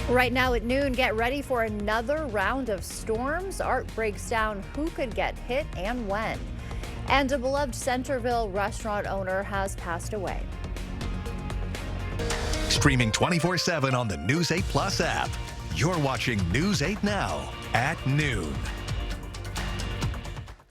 Right now at noon, get ready for another round of storms. Art breaks down who could get hit and when. And a beloved Centerville restaurant owner has passed away. Streaming 24/7 on the News 8 Plus app. You're watching News 8 Now at noon.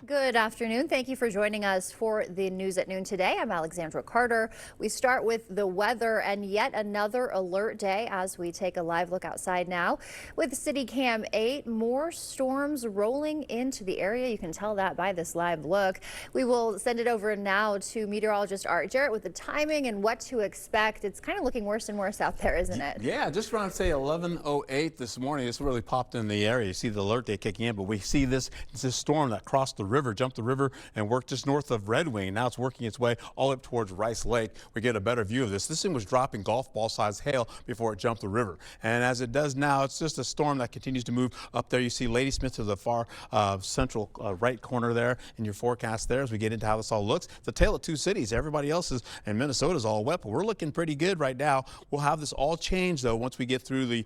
Good afternoon. Thank you for joining us for the news at noon today. I'm Alexandra Carter. We start with the weather and yet another alert day as we take a live look outside now. With City Cam 8, more storms rolling into the area. You can tell that by this live look. We will send it over now to meteorologist Art Jarrett with the timing and what to expect. It's kind of looking worse and worse out there, isn't it? Yeah, just around, say, 11:08 this morning. It's really popped in the area. You see the alert day kicking in, but we see this storm that crossed the river, jumped the river, and worked just north of Red Wing. Now it's working its way all up towards Rice Lake. We get a better view of this. This thing was dropping golf ball size hail before it jumped the river. And as it does now, it's just a storm that continues to move up there. You see Ladysmith to the far central right corner there in your forecast there as we get into how this all looks. The tale of two cities. Everybody else is, and Minnesota's all wet, but we're looking pretty good right now. We'll have this all change, though, once we get through the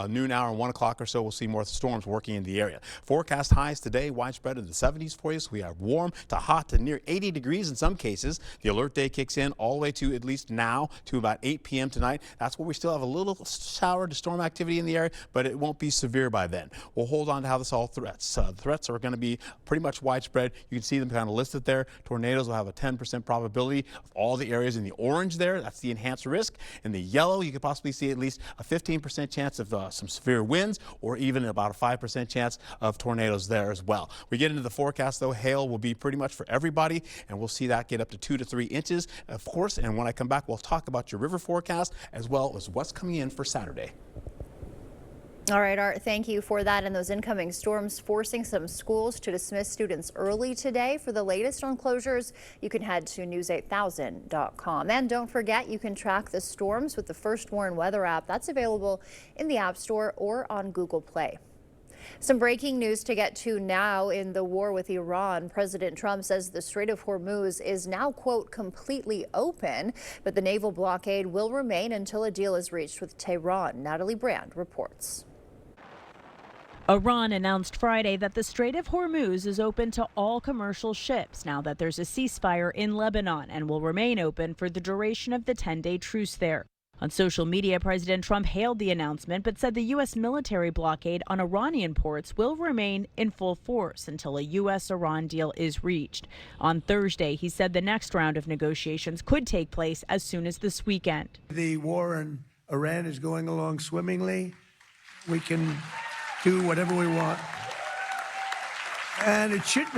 noon hour and 1 o'clock or so. We'll see more storms working in the area. Forecast highs today, widespread in the 70s for you. So we have warm to hot to near 80 degrees in some cases. The alert day kicks in all the way to at least now to about 8 p.m. tonight. That's where we still have a little shower to storm activity in the area, but it won't be severe by then. We'll hold on to how this all threats. The threats are going to be pretty much widespread. You can see them kind of listed there. Tornadoes will have a 10% probability of all the areas in the orange there. That's the enhanced risk. In the yellow, you could possibly see at least a 15% chance of some severe winds or even about a 5% chance of tornadoes there as well. We get into the forecast, though. Hail will be pretty much for everybody, and we'll see that get up to 2 to 3 inches, of course. And when I come back, we'll talk about your river forecast as well as what's coming in for Saturday. All right, Art, thank you for that. And those incoming storms forcing some schools to dismiss students early today. For the latest on closures, you can head to news8000.com. And don't forget, you can track the storms with the First Warn Weather app. That's available in the App Store or on Google Play. Some breaking news to get to now in the war with Iran. President Trump says the Strait of Hormuz is now, quote, completely open, but the naval blockade will remain until a deal is reached with Tehran. Natalie Brand reports. Iran announced Friday that the Strait of Hormuz is open to all commercial ships now that there's a ceasefire in Lebanon and will remain open for the duration of the 10-day truce there. On social media, President Trump hailed the announcement but said the U.S. military blockade on Iranian ports will remain in full force until a U.S.-Iran deal is reached. On Thursday, he said the next round of negotiations could take place as soon as this weekend. The war in Iran is going along swimmingly. We can do whatever we want. And it should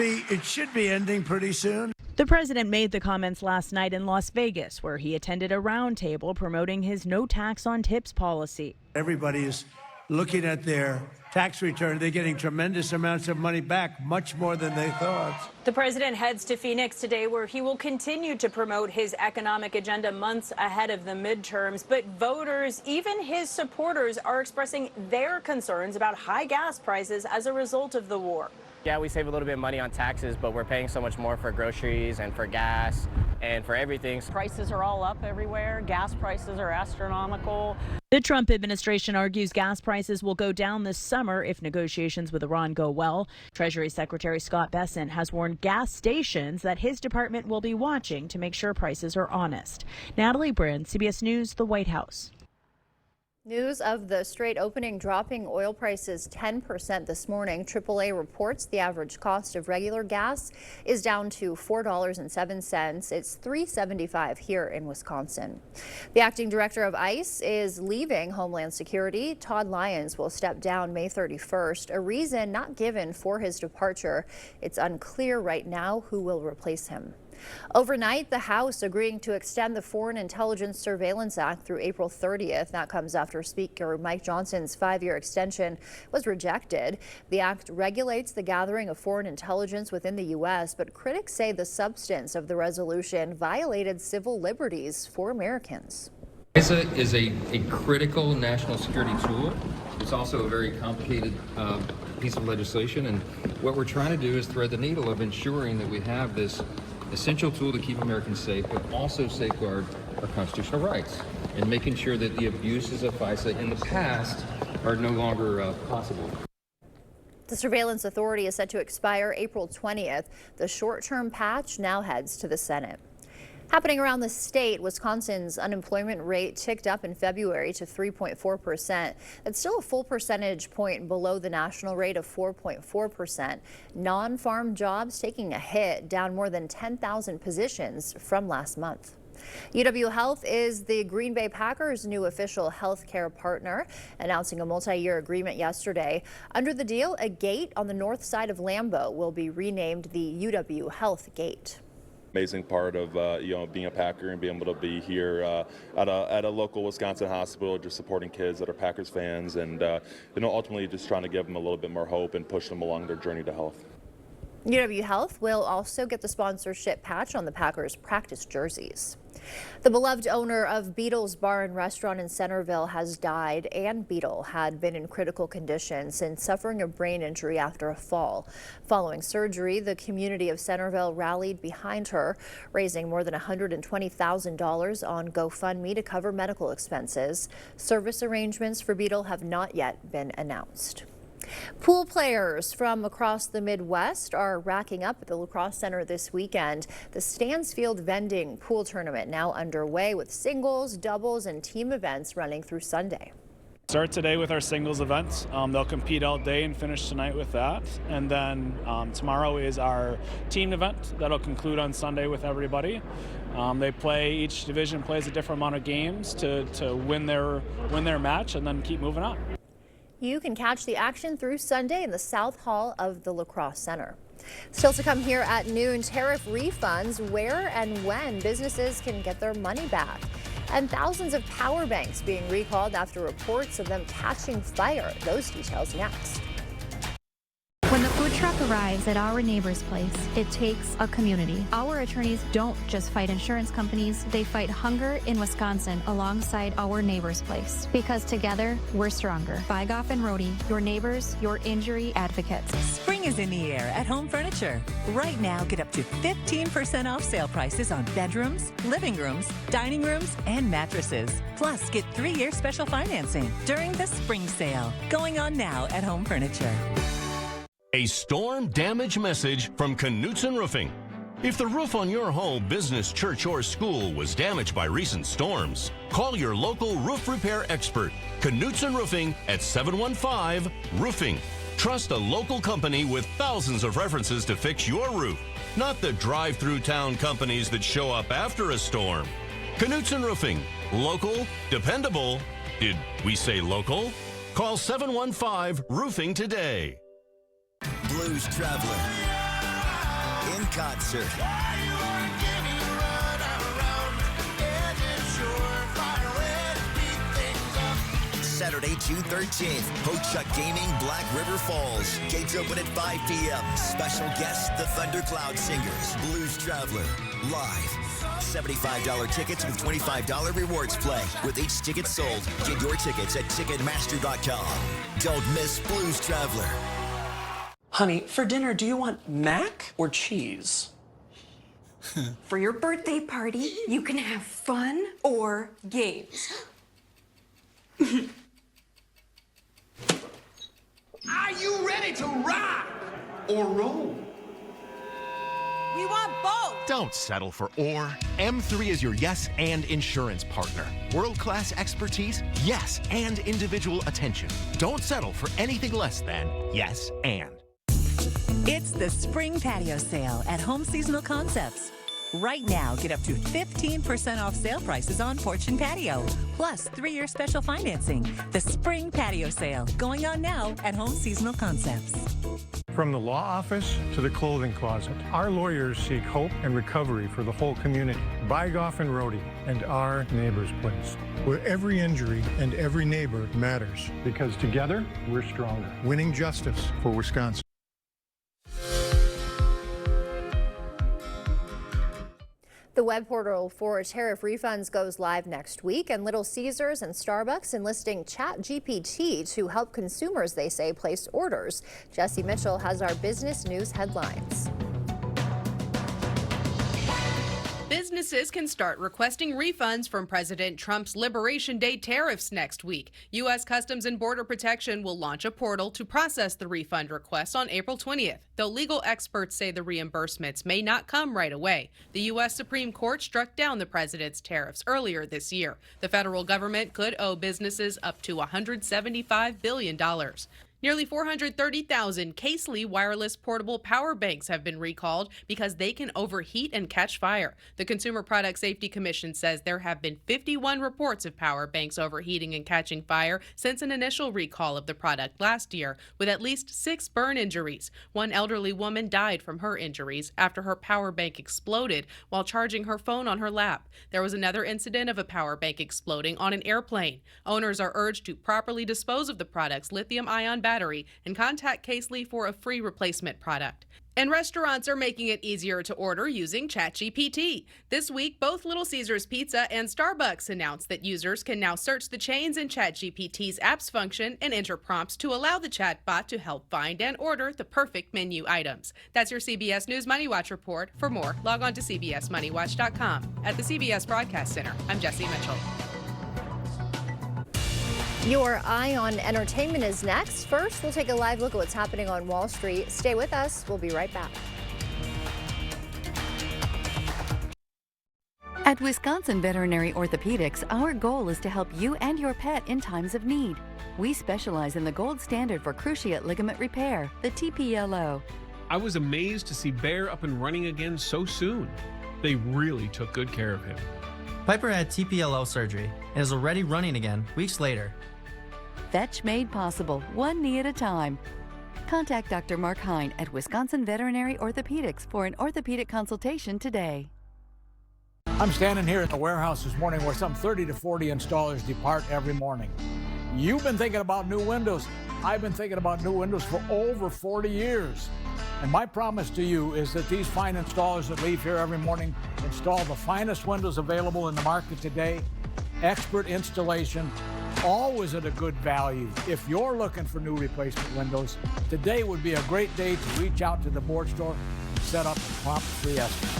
be ending pretty soon. The president made the comments last night in Las Vegas, where he attended a roundtable promoting his no tax on tips policy. Everybody is looking at their tax return. They're getting tremendous amounts of money back, much more than they thought. The president heads to Phoenix today, where he will continue to promote his economic agenda months ahead of the midterms. But voters, even his supporters, are expressing their concerns about high gas prices as a result of the war. Yeah, we save a little bit of money on taxes, but we're paying so much more for groceries and for gas and for everything. Prices are all up everywhere. Gas prices are astronomical. The Trump administration argues gas prices will go down this summer if negotiations with Iran go well. Treasury Secretary Scott Bessent has warned gas stations that his department will be watching to make sure prices are honest. Natalie Brand, CBS News, the White House. News of the Strait opening dropping oil prices 10% this morning. AAA reports the average cost of regular gas is down to $4.07. It's $3.75 here in Wisconsin. The acting director of ICE is leaving Homeland Security. Todd Lyons will step down May 31st, a reason not given for his departure. It's unclear right now who will replace him. Overnight, the House agreeing to extend the Foreign Intelligence Surveillance Act through April 30th. That comes after Speaker Mike Johnson's 5-year extension was rejected. The act regulates the gathering of foreign intelligence within the U.S., but critics say the substance of the resolution violated civil liberties for Americans. FISA is a critical national security tool. It's also a very complicated piece of legislation, and what we're trying to do is thread the needle of ensuring that we have this essential tool to keep Americans safe, but also safeguard our constitutional rights and making sure that the abuses of FISA in the past are no longer possible. The surveillance authority is set to expire April 20th. The short-term patch now heads to the Senate. Happening around the state, Wisconsin's unemployment rate ticked up in February to 3.4%. That's still a full percentage point below the national rate of 4.4%. Non-farm jobs taking a hit, down more than 10,000 positions from last month. UW Health is the Green Bay Packers' new official health care partner, announcing a multi-year agreement yesterday. Under the deal, a gate on the north side of Lambeau will be renamed the UW Health Gate. Amazing part of being a Packer and being able to be here at a local Wisconsin hospital, just supporting kids that are Packers fans, and ultimately just trying to give them a little bit more hope and push them along their journey to health. UW Health will also get the sponsorship patch on the Packers practice jerseys. The beloved owner of Beetle's Bar and Restaurant in Centerville has died. Ann Beetle had been in critical condition since suffering a brain injury after a fall. Following surgery, the community of Centerville rallied behind her, raising more than $120,000 on GoFundMe to cover medical expenses. Service arrangements for Beetle have not yet been announced. Pool players from across the Midwest are racking up at the La Crosse Center this weekend. The Stansfield Vending Pool Tournament now underway with singles, doubles, and team events running through Sunday. Start today with our singles events. They'll compete all day and finish tonight with that. And then tomorrow is our team event that'll conclude on Sunday with everybody. Each division plays a different amount of games to win their match and then keep moving on. You can catch the action through Sunday in the South Hall of the La Crosse Center. Still to come here at noon, tariff refunds, where and when businesses can get their money back, and thousands of power banks being recalled after reports of them catching fire. Those details next. When the food truck arrives at our neighbor's place, it takes a community. Our attorneys don't just fight insurance companies, they fight hunger in Wisconsin alongside our neighbor's place. Because together, we're stronger. Bygoff and Rohde, your neighbors, your injury advocates. Spring is in the air at Home Furniture. Right now, get up to 15% off sale prices on bedrooms, living rooms, dining rooms, and mattresses. Plus, get 3-year special financing during the spring sale. Going on now at Home Furniture. A storm damage message from Knutson Roofing. If the roof on your home, business, church, or school was damaged by recent storms, call your local roof repair expert, Knutson Roofing at 715-ROOFING. Trust a local company with thousands of references to fix your roof, not the drive-through town companies that show up after a storm. Knutson Roofing. Local, dependable. Did we say local? Call 715-ROOFING today. Blues Traveler in concert. Saturday, June 13th, Ho-Chuk Gaming, Black River Falls. Gates open at 5 p.m. Special guests, the Thundercloud Singers. Blues Traveler, live. $75 tickets with $25 rewards play. With each ticket sold, get your tickets at Ticketmaster.com. Don't miss Blues Traveler. Honey, for dinner, do you want mac or cheese? For your birthday party, you can have fun or games. Are you ready to rock or roll? We want both. Don't settle for or. M3 is your yes and insurance partner. World-class expertise, yes, and individual attention. Don't settle for anything less than yes and. It's the spring patio sale at Home Seasonal Concepts. Right now, get up to 15% off sale prices on porch and patio, plus 3-year special financing. The spring patio sale going on now at Home Seasonal Concepts. From the law office to the clothing closet, our lawyers seek hope and recovery for the whole community. Bygoff and Rohde and our neighbor's place, where every injury and every neighbor matters. Because together, we're stronger. Winning justice for Wisconsin. The web portal for tariff refunds goes live next week, and Little Caesars and Starbucks enlisting ChatGPT to help consumers, they say, place orders. Jesse Mitchell has our business news headlines. Businesses can start requesting refunds from President Trump's Liberation Day tariffs next week. U.S. Customs and Border Protection will launch a portal to process the refund requests on April 20th, though legal experts say the reimbursements may not come right away. The U.S. Supreme Court struck down the president's tariffs earlier this year. The federal government could owe businesses up to $175 billion. Nearly 430,000 Casely wireless portable power banks have been recalled because they can overheat and catch fire. The Consumer Product Safety Commission says there have been 51 reports of power banks overheating and catching fire since an initial recall of the product last year, with at least 6 burn injuries. One elderly woman died from her injuries after her power bank exploded while charging her phone on her lap. There was another incident of a power bank exploding on an airplane. Owners are urged to properly dispose of the product's lithium-ion battery and contact Casely for a free replacement product. And restaurants are making it easier to order using ChatGPT. This week, both Little Caesars Pizza and Starbucks announced that users can now search the chains in ChatGPT's apps function and enter prompts to allow the chatbot to help find and order the perfect menu items. That's your CBS News Money Watch report. For more, log on to cbsmoneywatch.com. At the CBS Broadcast Center, I'm Jesse Mitchell. Your Eye on Entertainment is next. First, we'll take a live look at what's happening on Wall Street. Stay with us. We'll be right back. At Wisconsin Veterinary Orthopedics, our goal is to help you and your pet in times of need. We specialize in the gold standard for cruciate ligament repair, the TPLO. I was amazed to see Bear up and running again so soon. They really took good care of him. Piper had TPLO surgery and is already running again weeks later. Fetch made possible, one knee at a time. Contact Dr. Mark Hine at Wisconsin Veterinary Orthopedics for an orthopedic consultation today. I'm standing here at the warehouse this morning where some 30 to 40 installers depart every morning. You've been thinking about new windows. I've been thinking about new windows for over 40 years. And my promise to you is that these fine installers that leave here every morning install the finest windows available in the market today, expert installation, always at a good value. If you're looking for new replacement windows, today would be a great day to reach out to the board store and set up a prompt free estimate.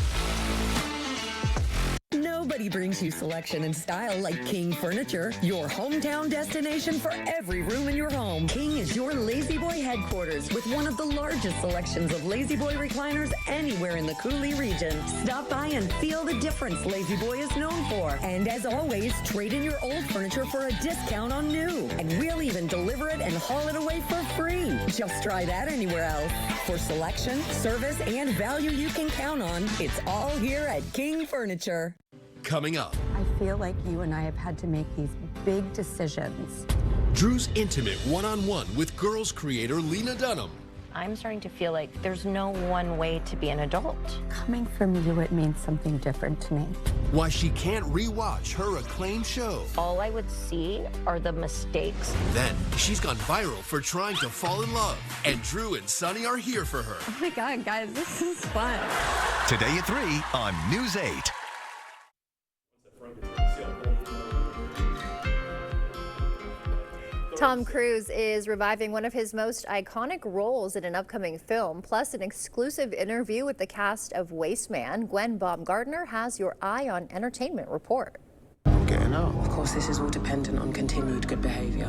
Nobody brings you selection and style like King Furniture, your hometown destination for every room in your home. King is your La-Z-Boy headquarters with one of the largest selections of La-Z-Boy recliners anywhere in the Coulee region. Stop by and feel the difference La-Z-Boy is known for. And as always, trade in your old furniture for a discount on new. And we'll even deliver it and haul it away for free. Just try that anywhere else. For selection, service, and value you can count on, it's all here at King Furniture. Coming up, I feel like you and I have had to make these big decisions. Drew's intimate one-on-one with Girls creator Lena Dunham. I'm starting to feel like there's no one way to be an adult. Coming from you, it means something different to me. Why she can't rewatch her acclaimed show. All I would see are the mistakes. Then she's gone viral for trying to fall in love. And Drew and Sunny are here for her. Oh my God, guys, this is fun. Today at 3 on News 8. Tom Cruise is reviving one of his most iconic roles in an upcoming film, plus an exclusive interview with the cast of Waste Man. Gwen Baumgartner has your Eye on Entertainment report. I'm getting out. Of course, this is all dependent on continued good behavior.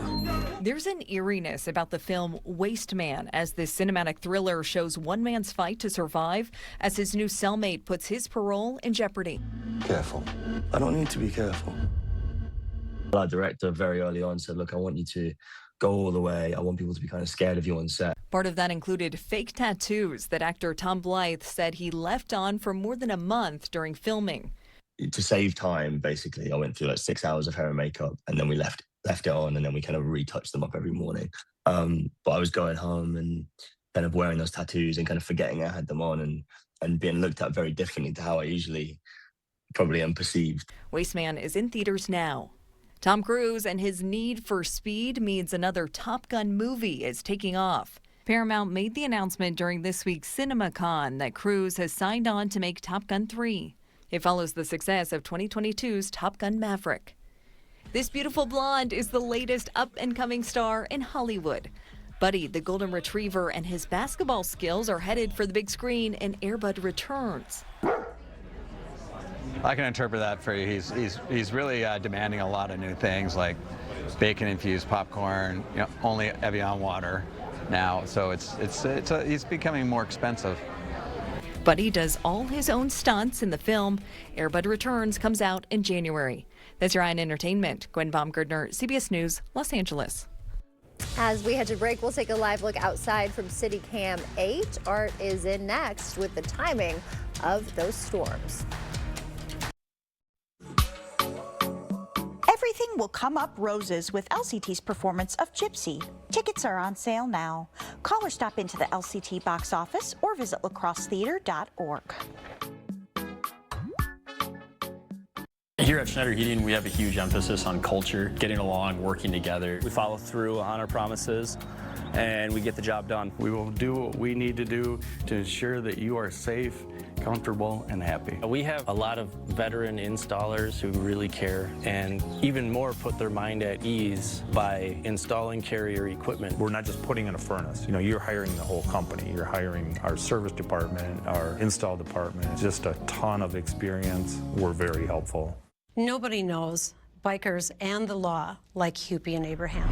There's an eeriness about the film Waste Man as this cinematic thriller shows one man's fight to survive as his new cellmate puts his parole in jeopardy. Careful. I don't need to be careful. Our director very early on said, look, I want you to go all the way. I want people to be kind of scared of you on set. Part of that included fake tattoos that actor Tom Blythe said he left on for more than a month during filming. To save time, basically, I went through like 6 hours of hair and makeup, and then we left it on, and then we kind of retouched them up every morning. But I was going home and kind of wearing those tattoos and kind of forgetting I had them on and being looked at very differently to how I usually probably am perceived. Waste Man is in theaters now. Tom Cruise and his need for speed means another Top Gun movie is taking off. Paramount made the announcement during this week's CinemaCon that Cruise has signed on to make Top Gun 3. It follows the success of 2022's Top Gun Maverick. This beautiful blonde is the latest up-and-coming star in Hollywood. Buddy, the golden retriever, and his basketball skills are headed for the big screen in Air Bud Returns. I can interpret that for you. He's really demanding a lot of new things like bacon-infused popcorn, only Evian water now. So he's becoming more expensive. Buddy does all his own stunts in the film. Air Bud Returns comes out in January. That's your Entertainment. Gwen Baumgartner, CBS News, Los Angeles. As we head to break, we'll take a live look outside from City Cam 8. Art is in next with the timing of those storms. Everything will come up roses with LCT's performance of Gypsy. Tickets are on sale now. Call or stop into the LCT box office or visit lacrossetheater.org. Here at Schneider Heating, we have a huge emphasis on culture, getting along, working together. We follow through on our promises, and we get the job done. We will do what we need to do to ensure that you are safe, comfortable, and happy. We have a lot of veteran installers who really care, and even more put their mind at ease by installing Carrier equipment. We're not just putting in a furnace. You're hiring the whole company. You're hiring our service department, our install department, just a ton of experience. We're very helpful. Nobody knows bikers and the law like Hupy and Abraham.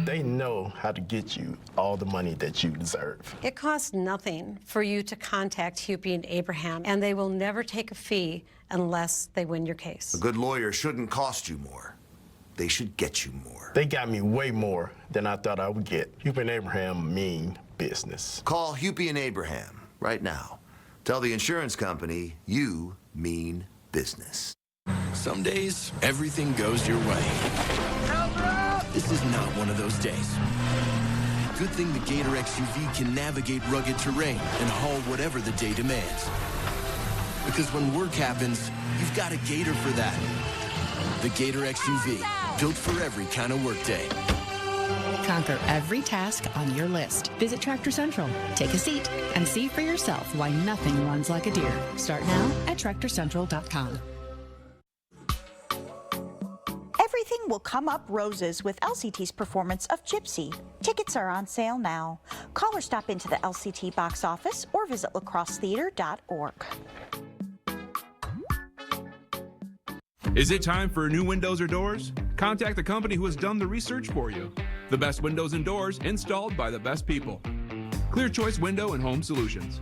They know how to get you all the money that you deserve. It costs nothing for you to contact Hupy and Abraham, and they will never take a fee unless they win your case. A good lawyer shouldn't cost you more. They should get you more. They got me way more than I thought I would get. Hupy and Abraham mean business. Call Hupy and Abraham right now. Tell the insurance company you mean business. Some days, everything goes your way. This is not one of those days. Good thing the Gator XUV can navigate rugged terrain and haul whatever the day demands. Because when work happens, you've got a Gator for that. The Gator XUV, built for every kind of workday. Conquer every task on your list. Visit Tractor Central, take a seat, and see for yourself why nothing runs like a deer. Start now at TractorCentral.com. Everything will come up roses with LCT's performance of Gypsy. Tickets are on sale now. Call or stop into the LCT box office or visit lacrossetheater.org. Is it time for new windows or doors? Contact the company who has done the research for you. The best windows and doors installed by the best people. Clear Choice Window and Home Solutions.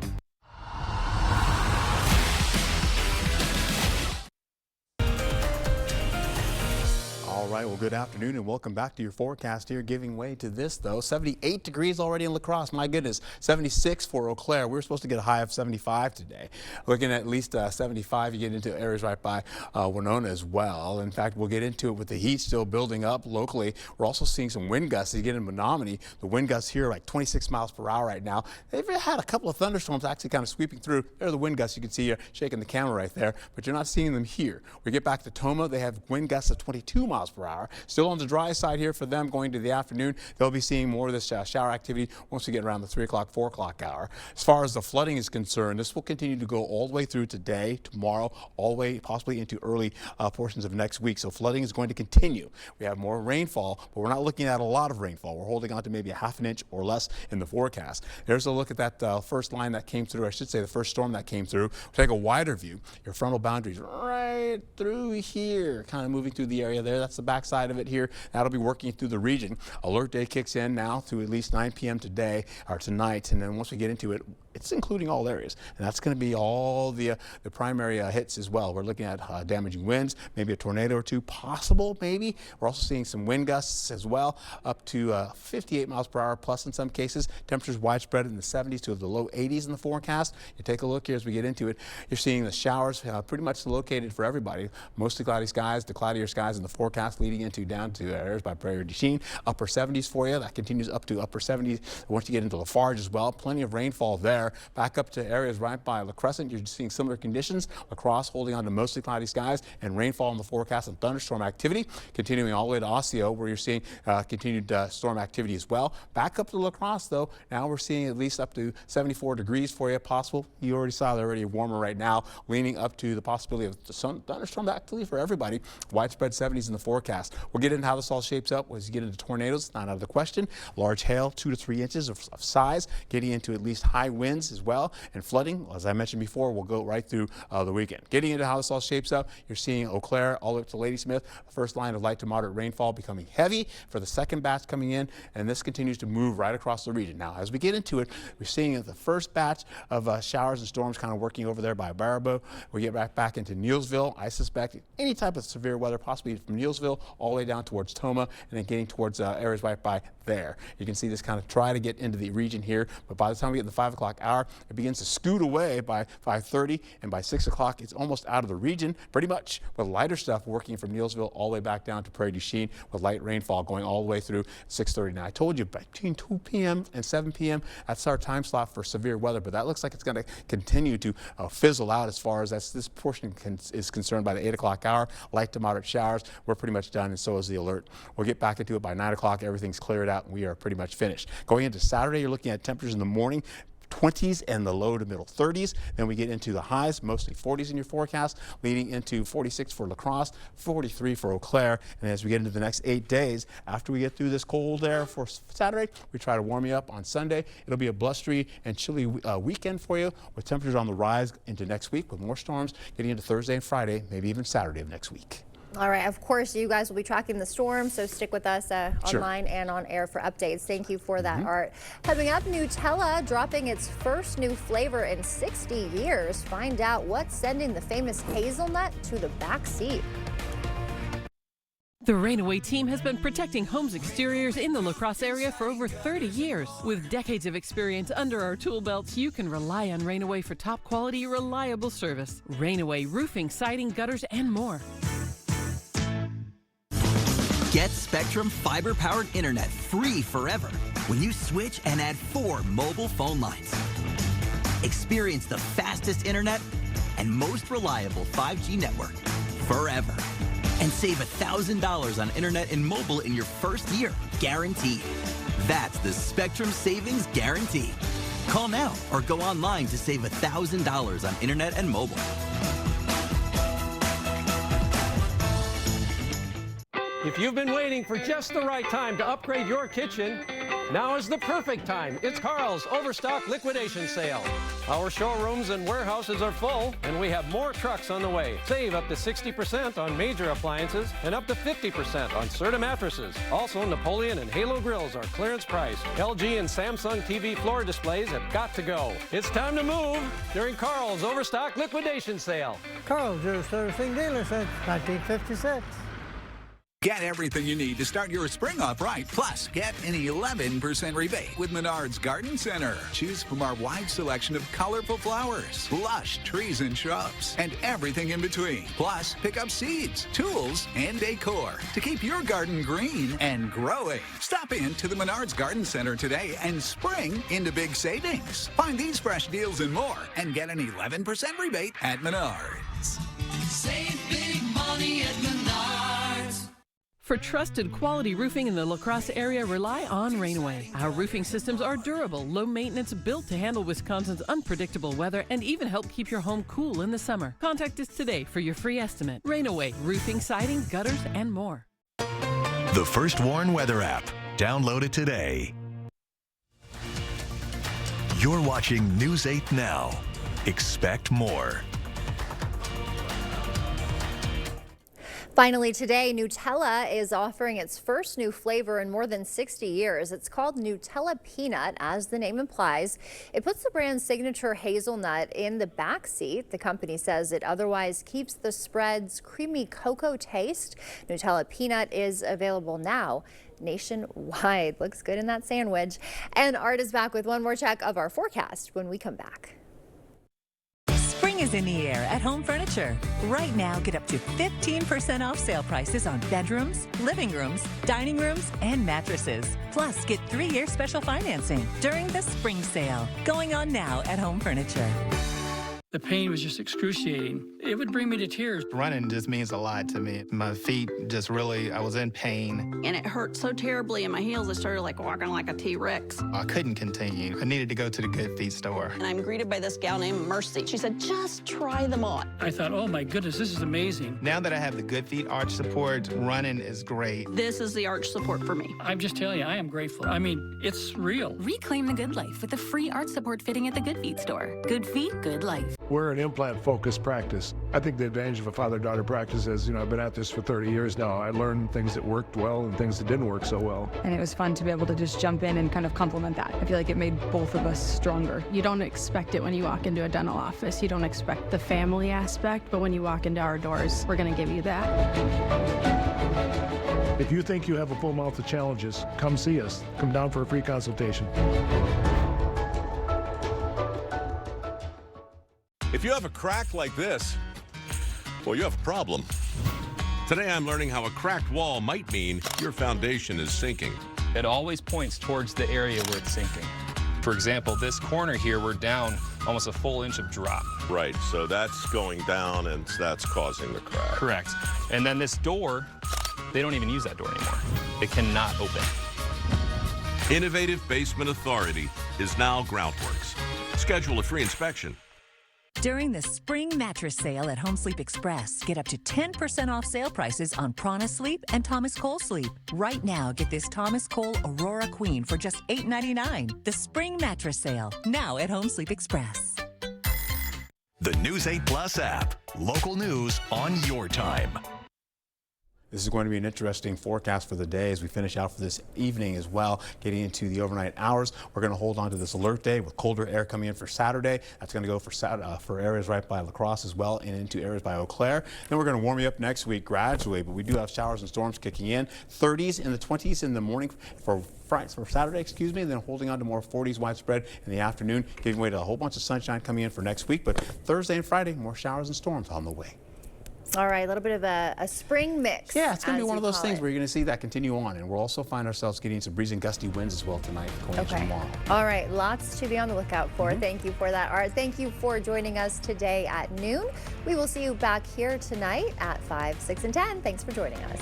All right, well, good afternoon and welcome back to your forecast here. Giving way to this, though. 78 degrees already in La Crosse. My goodness. 76 for Eau Claire. We're supposed to get a high of 75 today. Looking at least 75, you get into areas right by Winona as well. In fact, we'll get into it with the heat still building up locally. We're also seeing some wind gusts. You get in Menominee, the wind gusts here are like 26 miles per hour right now. They've had a couple of thunderstorms actually kind of sweeping through. There are the wind gusts. You can see here shaking the camera right there, but you're not seeing them here. We get back to Tomah. They have wind gusts of 22 miles per hour. Still on the dry side here for them going to the afternoon. They'll be seeing more of this shower activity once we get around the 3 o'clock, 4 o'clock hour. As far as the flooding is concerned, this will continue to go all the way through today, tomorrow, all the way possibly into early portions of next week. So flooding is going to continue. We have more rainfall, but we're not looking at a lot of rainfall. We're holding on to maybe a half an inch or less in the forecast. There's a look at that first line that came through, I should say the first storm that came through. We'll take a wider view. Your frontal boundaries right through here, kind of moving through the area there. That's the backside of it here. That'll be working through the region. Alert day kicks in now to at least 9 p.m. today or tonight, and then once we get into it, it's including all areas, and that's going to be all the primary hits as well. We're looking at damaging winds, maybe a tornado or two possible, maybe. We're also seeing some wind gusts as well, up to 58 miles per hour plus in some cases. Temperatures widespread in the 70s to the low 80s in the forecast. You take a look here as we get into it. You're seeing the showers pretty much located for everybody. Mostly cloudy skies, the cloudier skies in the forecast leading into down to areas by Prairie du Chien. Upper 70s for you. That continues up to upper 70s once you get into Lafarge as well. Plenty of rainfall there. Back up to areas right by La Crescent, you're seeing similar conditions. La Crosse holding on to mostly cloudy skies and rainfall in the forecast and thunderstorm activity. Continuing all the way to Osseo where you're seeing continued storm activity as well. Back up to La Crosse though, now we're seeing at least up to 74 degrees for you possible. You already saw they're already warmer right now, leaning up to the possibility of some thunderstorm activity for everybody. Widespread 70s in the forecast. We'll get into how this all shapes up as you get into tornadoes, not out of the question. Large hail, 2 to 3 inches of size, getting into at least high winds. winds as well, and flooding, as I mentioned before, will go right through the weekend. Getting into how this all shapes up, you're seeing Eau Claire all the way up to Ladysmith, first line of light to moderate rainfall becoming heavy for the second batch coming in, and this continues to move right across the region. Now, as we get into it, we're seeing the first batch of showers and storms kind of working over there by Baraboo. We get back into Neilsville. I suspect any type of severe weather, possibly from Neilsville all the way down towards Toma, and then getting towards areas right by there. You can see this kind of try to get into the region here, but by the time we get to the 5 o'clock hour, it begins to scoot away by 5:30, and by 6 o'clock, it's almost out of the region, pretty much, with lighter stuff working from Neilsville all the way back down to Prairie du Chien, with light rainfall going all the way through 6:30. Now, I told you between 2 p.m. and 7 p.m., that's our time slot for severe weather, but that looks like it's going to continue to fizzle out as far as this portion is concerned. By the 8 o'clock hour, light to moderate showers. We're pretty much done, and so is the alert. We'll get back into it by 9 o'clock. Everything's cleared out, and we are pretty much finished. Going into Saturday, you're looking at temperatures in the morning, 20s and the low to middle 30s. Then we get into the highs, mostly 40s in your forecast, leading into 46 for La Crosse, 43 for Eau Claire. And as we get into the next 8 days, after we get through this cold air for Saturday, we try to warm you up on Sunday. It'll be a blustery and chilly weekend for you, with temperatures on the rise into next week, with more storms getting into Thursday and Friday, maybe even Saturday of next week. All right, of course, you guys will be tracking the storm, so stick with us Sure. online and on air for updates. Thank you for that, Art. Coming up, Nutella dropping its first new flavor in 60 years. Find out what's sending the famous hazelnut to the back seat. The Rainaway team has been protecting homes' exteriors in the La Crosse area for over 30 years. With decades of experience under our tool belts, you can rely on Rainaway for top quality, reliable service. Rainaway roofing, siding, gutters, and more. Get Spectrum fiber-powered internet free forever when you switch and add 4 mobile phone lines. Experience the fastest internet and most reliable 5G network forever. And save $1,000 on internet and mobile in your first year, guaranteed. That's the Spectrum Savings Guarantee. Call now or go online to save $1,000 on internet and mobile. If you've been waiting for just the right time to upgrade your kitchen, now is the perfect time. It's Carl's Overstock Liquidation Sale. Our showrooms and warehouses are full, and we have more trucks on the way. Save up to 60% on major appliances and up to 50% on Serta mattresses. Also, Napoleon and Halo grills are clearance price. LG and Samsung TV floor displays have got to go. It's time to move during Carl's Overstock Liquidation Sale. Carl's, your servicing dealer since 1956. Get everything you need to start your spring off right. Plus, get an 11% rebate with Menards Garden Center. Choose from our wide selection of colorful flowers, lush trees and shrubs, and everything in between. Plus, pick up seeds, tools, and decor to keep your garden green and growing. Stop in to the Menards Garden Center today and spring into big savings. Find these fresh deals and more and get an 11% rebate at Menards. Save big money at Menards. For trusted quality roofing in the La Crosse area, rely on Rainaway. Our roofing systems are durable, low maintenance, built to handle Wisconsin's unpredictable weather and even help keep your home cool in the summer. Contact us today for your free estimate. Rainaway, roofing, siding, gutters, and more. The First Warn Weather app. Download it today. You're watching News 8 Now. Expect more. Finally today, Nutella is offering its first new flavor in more than 60 years. It's called Nutella Peanut, as the name implies. It puts the brand's signature hazelnut in the back seat. The company says it otherwise keeps the spread's creamy cocoa taste. Nutella Peanut is available now nationwide. Looks good in that sandwich. And Art is back with one more check of our forecast when we come back. Spring is in the air at Home Furniture. Right now, get up to 15% off sale prices on bedrooms, living rooms, dining rooms, and mattresses. Plus, get 3-year special financing during the spring sale. Going on now at Home Furniture. The pain was just excruciating. It would bring me to tears. Running just means a lot to me. My feet just really, I was in pain. And it hurt so terribly in my heels, I started like walking like a T-Rex. I couldn't continue. I needed to go to the Good Feet store. And I'm greeted by this gal named Mercy. She said, just try them on. I thought, oh my goodness, this is amazing. Now that I have the Good Feet arch support, running is great. This is the arch support for me. I'm just telling you, I am grateful. I mean, it's real. Reclaim the good life with the free arch support fitting at the Good Feet store. Good feet, good life. We're an implant-focused practice. I think the advantage of a father-daughter practice is, I've been at this for 30 years now. I learned things that worked well and things that didn't work so well. And it was fun to be able to just jump in and kind of complement that. I feel like it made both of us stronger. You don't expect it when you walk into a dental office. You don't expect the family aspect, but when you walk into our doors, we're going to give you that. If you think you have a full mouth of challenges, come see us. Come down for a free consultation. If you have a crack like this, well, you have a problem. Today I'm learning how a cracked wall might mean your foundation is sinking. It always points towards the area where it's sinking. For example, this corner here, we're down almost a full inch of drop. Right, so that's going down and that's causing the crack. Correct. And then this door, they don't even use that door anymore. It cannot open. Innovative Basement Authority is now Groundworks. Schedule a free inspection. During the spring mattress sale at Home Sleep Express, get up to 10% off sale prices on Prana Sleep and Thomas Cole Sleep. Right now, get this Thomas Cole Aurora Queen for just $8.99. The spring mattress sale, now at Home Sleep Express. The News 8 Plus app. Local news on your time. This is going to be an interesting forecast for the day as we finish out for this evening as well, getting into the overnight hours. We're going to hold on to this alert day with colder air coming in for Saturday. That's going to go for areas right by La Crosse as well and into areas by Eau Claire. Then we're going to warm you up next week gradually, but we do have showers and storms kicking in. 30s and the 20s in the morning for Saturday, and then holding on to more 40s widespread in the afternoon, giving way to a whole bunch of sunshine coming in for next week. But Thursday and Friday, more showers and storms on the way. All right, a little bit of a spring mix. Yeah, it's going to be one of those things where you're going to see that continue on, and we'll also find ourselves getting some breezy and gusty winds as well tonight going into tomorrow. All right, lots to be on the lookout for. Thank you for that, Art. Thank you for joining us today at noon. We will see you back here tonight at 5, 6, and 10. Thanks for joining us.